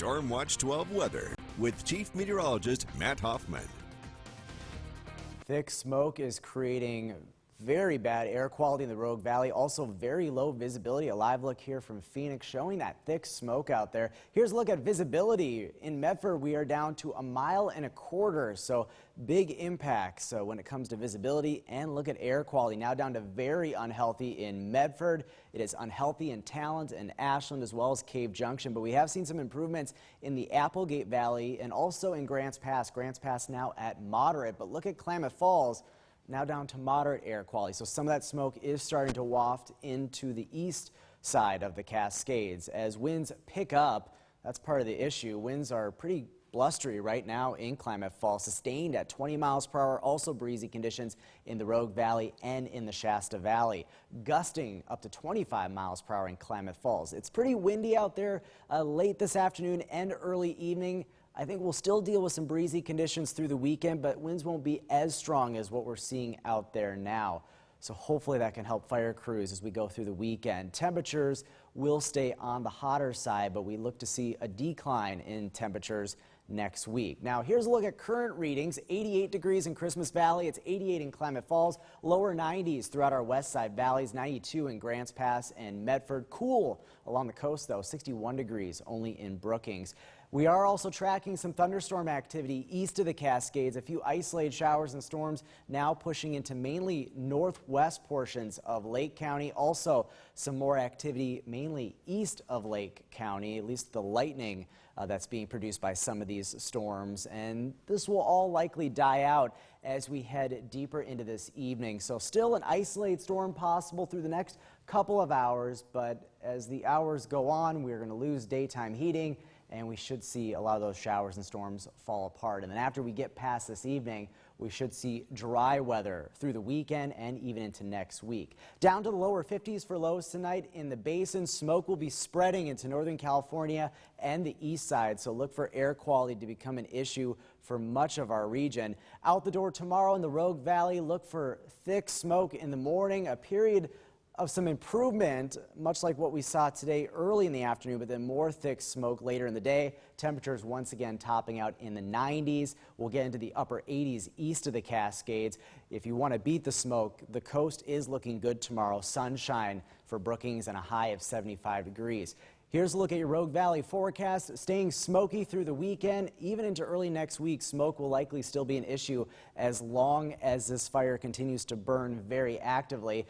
Storm Watch 12 weather with Chief Meteorologist Matt Hoffman. Thick smoke is creating very bad air quality in the Rogue Valley. Also very low visibility. A live look here from Phoenix showing that thick smoke out there. Here's a look at visibility. In Medford, we are down to 1.25 miles. So big impacts when it comes to visibility. And look at air quality. Now down to very unhealthy in Medford. It is unhealthy in Talent and Ashland as well as Cave Junction. But we have seen some improvements in the Applegate Valley and also in Grants Pass. Grants Pass now at moderate. But look at Klamath Falls. Now down to moderate air quality. So some of that smoke is starting to waft into the east side of the Cascades. As winds pick up, that's part of the issue. Winds are pretty blustery right now in Klamath Falls, sustained at 20 miles per hour. Also breezy conditions in the Rogue Valley and in the Shasta Valley. Gusting up to 25 miles per hour in Klamath Falls. It's pretty windy out there late this afternoon and early evening. I think we'll still deal with some breezy conditions through the weekend, but winds won't be as strong as what we're seeing out there now. So hopefully that can help fire crews as we go through the weekend. Temperatures will stay on the hotter side, but we look to see a decline in temperatures next week. Now here's a look at current readings. 88 degrees in Christmas Valley. It's 88 in Klamath Falls. Lower 90s throughout our west side valleys. 92 in Grants Pass and Medford. Cool along the coast though. 61 degrees only in Brookings. We are also tracking some thunderstorm activity east of the Cascades. A few isolated showers and storms now pushing into mainly northwest portions of Lake County. Also some more activity mainly east of Lake County, at least the lightning that's being produced by some of these storms. And this will all likely die out as we head deeper into this evening. So still an isolated storm possible through the next couple of hours, but as the hours go on, we're going to lose daytime heating and we should see a lot of those showers and storms fall apart. And then after we get past this evening, we should see dry weather through the weekend and even into next week. Down to the lower 50s for lows tonight in the basin. Smoke will be spreading into Northern California and the east side, so look for air quality to become an issue for much of our region. Out the door tomorrow in the Rogue Valley, look for thick smoke in the morning, a period of some improvement, much like what we saw today early in the afternoon, but then more thick smoke later in the day. Temperatures once again topping out in the 90s. We'll get into the upper 80s east of the Cascades. If you want to beat the smoke, the coast is looking good tomorrow. Sunshine for Brookings and a high of 75 degrees. Here's a look at your Rogue Valley forecast. Staying smoky through the weekend, even into early next week. Smoke will likely still be an issue as long as this fire continues to burn very actively.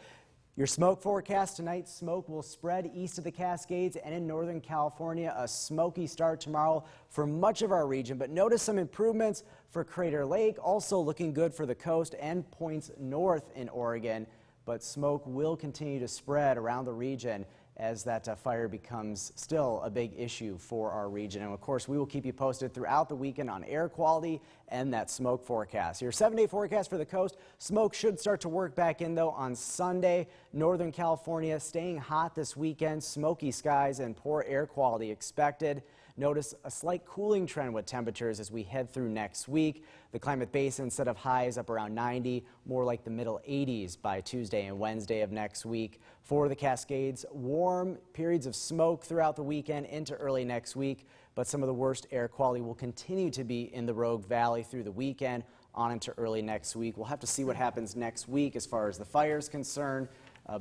Your smoke forecast tonight, smoke will spread east of the Cascades and in Northern California. A smoky start tomorrow for much of our region, but notice some improvements for Crater Lake. Also looking good for the coast and points north in Oregon, but smoke will continue to spread around the region as that fire becomes still a big issue for our region. And of course, we will keep you posted throughout the weekend on air quality and that smoke forecast. Your 7-day forecast for the coast, smoke should start to work back in though on Sunday. Northern California staying hot this weekend, smoky skies and poor air quality expected. Notice a slight cooling trend with temperatures as we head through next week. The Klamath Basin set of highs up around 90, more like the middle 80s by Tuesday and Wednesday of next week. For the Cascades, warm periods of smoke throughout the weekend into early next week, but some of the worst air quality will continue to be in the Rogue Valley through the weekend on into early next week. We'll have to see what happens next week as far as the fire is concerned.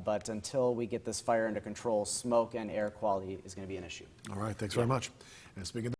But until we get this fire under control, smoke and air quality is going to be an issue. All right, thanks very much. And speaking